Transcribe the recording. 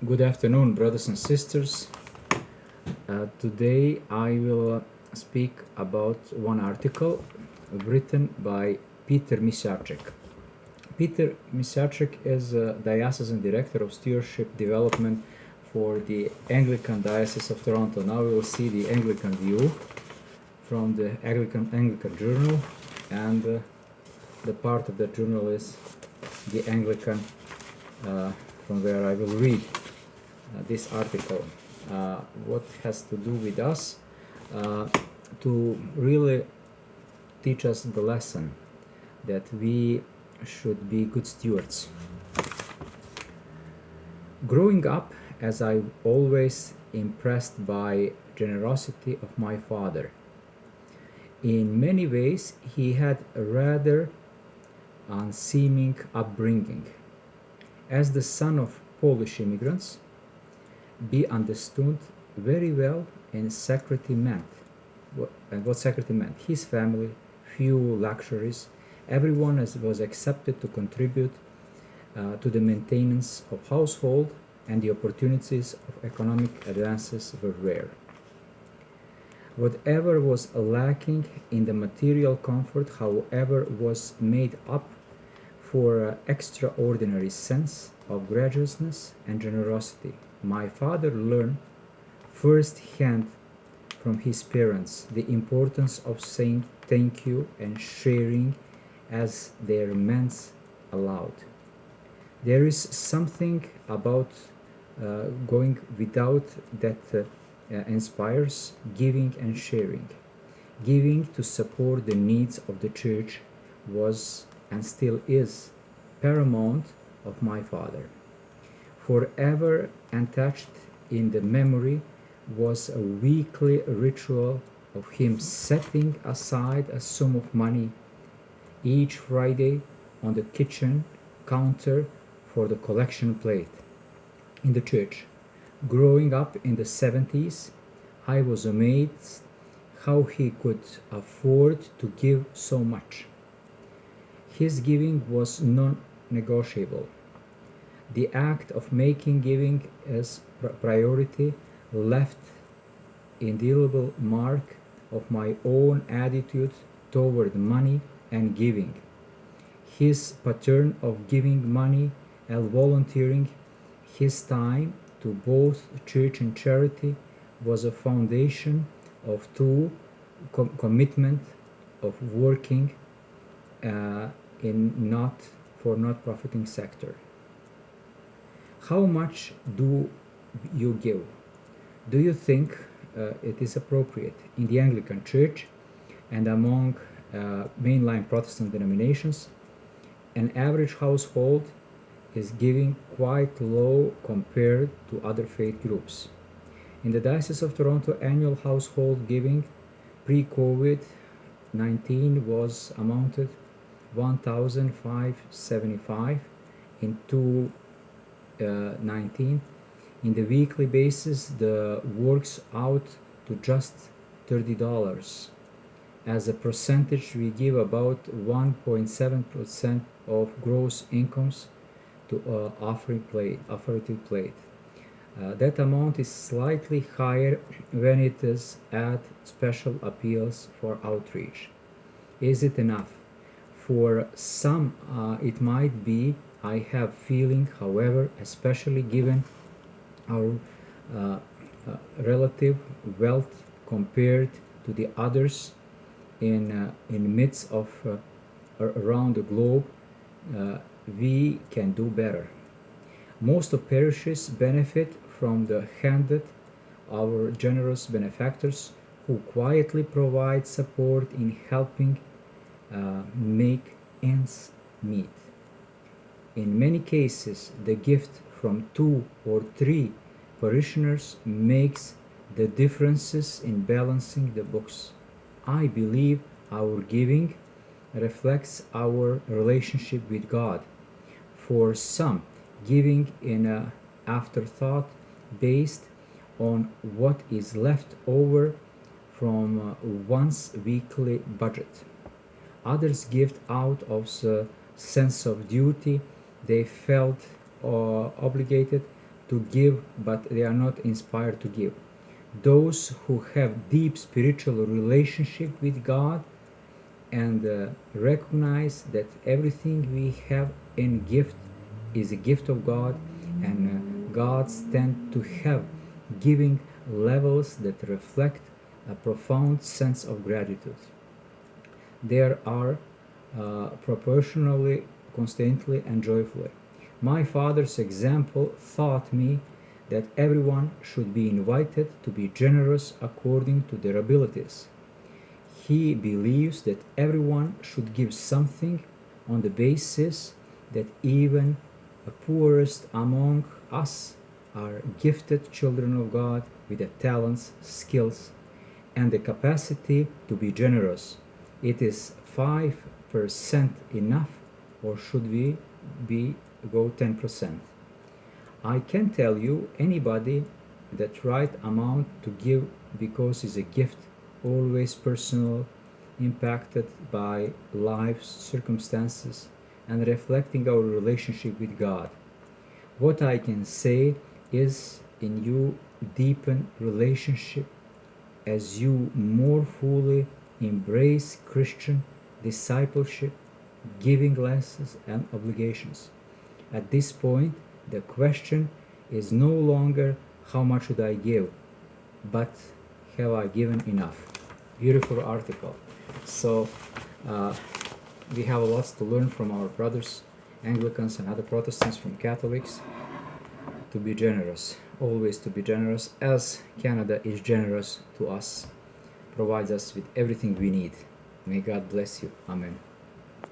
Good afternoon, brothers and sisters. Today I will speak about one article written by Peter Misiaszek. Peter Misiaszek is a diocesan director of stewardship development for the Anglican Diocese of Toronto. Now we will see the Anglican view from the Anglican Journal, and the part of the journal is the Anglican, from where I will read this article. What has to do with us to really teach us the lesson that we should be good stewards. Growing up, as I always impressed by generosity of my father. In many ways, he had a rather unseeming upbringing. As the son of Polish immigrants, be understood very well in sacredity meant. What sacredity meant? His family, few luxuries, everyone was accepted to contribute to the maintenance of household, and the opportunities of economic advances were rare. Whatever was lacking in the material comfort, however, was made up for an extraordinary sense of graciousness and generosity. My father learned firsthand from his parents the importance of saying thank you and sharing as their means allowed. There is something about going without that inspires giving and sharing. Giving to support the needs of the church was and still is paramount of my father. Forever untouched in the memory was a weekly ritual of him setting aside a sum of money each Friday on the kitchen counter for the collection plate in the church. Growing up in the 70s, I was amazed how he could afford to give so much. His giving was non-negotiable. The act of making giving as priority left indelible mark of my own attitude toward money and giving. His pattern of giving money and volunteering his time to both church and charity was a foundation of commitment of working in not profiting sector. How much do you give? Do you think it is appropriate in the Anglican Church and among mainline Protestant denominations? An average household is giving quite low compared to other faith groups. In the Diocese of Toronto, annual household giving pre-COVID-19 was amounted $1,575 in 2019. In the weekly basis, the works out to just $30. As a percentage, we give about 1.7% of gross incomes to offertory plate. That amount is slightly higher when it is at special appeals for outreach. Is it enough? For some, it might be. I have feeling, however, especially given our relative wealth compared to the others in midst of around the globe, we can do better. Most of parishes benefit from the handed our generous benefactors who quietly provide support in helping make ends meet. In many cases, the gift from 2 or 3 parishioners makes the differences in balancing the books. I believe our giving reflects our relationship with God. For some, giving in an afterthought based on what is left over from one's weekly budget. Others give out of the sense of duty they felt obligated to give, but they are not inspired to give. Those who have deep spiritual relationship with God and recognize that everything we have in gift is a gift of God, and God's tend to have giving levels that reflect a profound sense of gratitude. There are proportionally, constantly, and joyfully. My father's example taught me that everyone should be invited to be generous according to their abilities. He believes that everyone should give something on the basis that even the poorest among us are gifted children of God with the talents, skills, and the capacity to be generous. It is 5% enough, or should we be go 10%? I can tell you anybody that right amount to give because it's a gift, always personal, impacted by life's circumstances and reflecting our relationship with God. What I can say is in you deepen relationship as you more fully embrace Christian discipleship, giving lessons and obligations. At this point, the question is no longer how much should I give, but have I given enough? Beautiful article. So we have lots to learn from our brothers, Anglicans and other Protestants, from Catholics, to be generous, always to be generous, as Canada is generous to us, provides us with everything we need. May God bless you. Amen.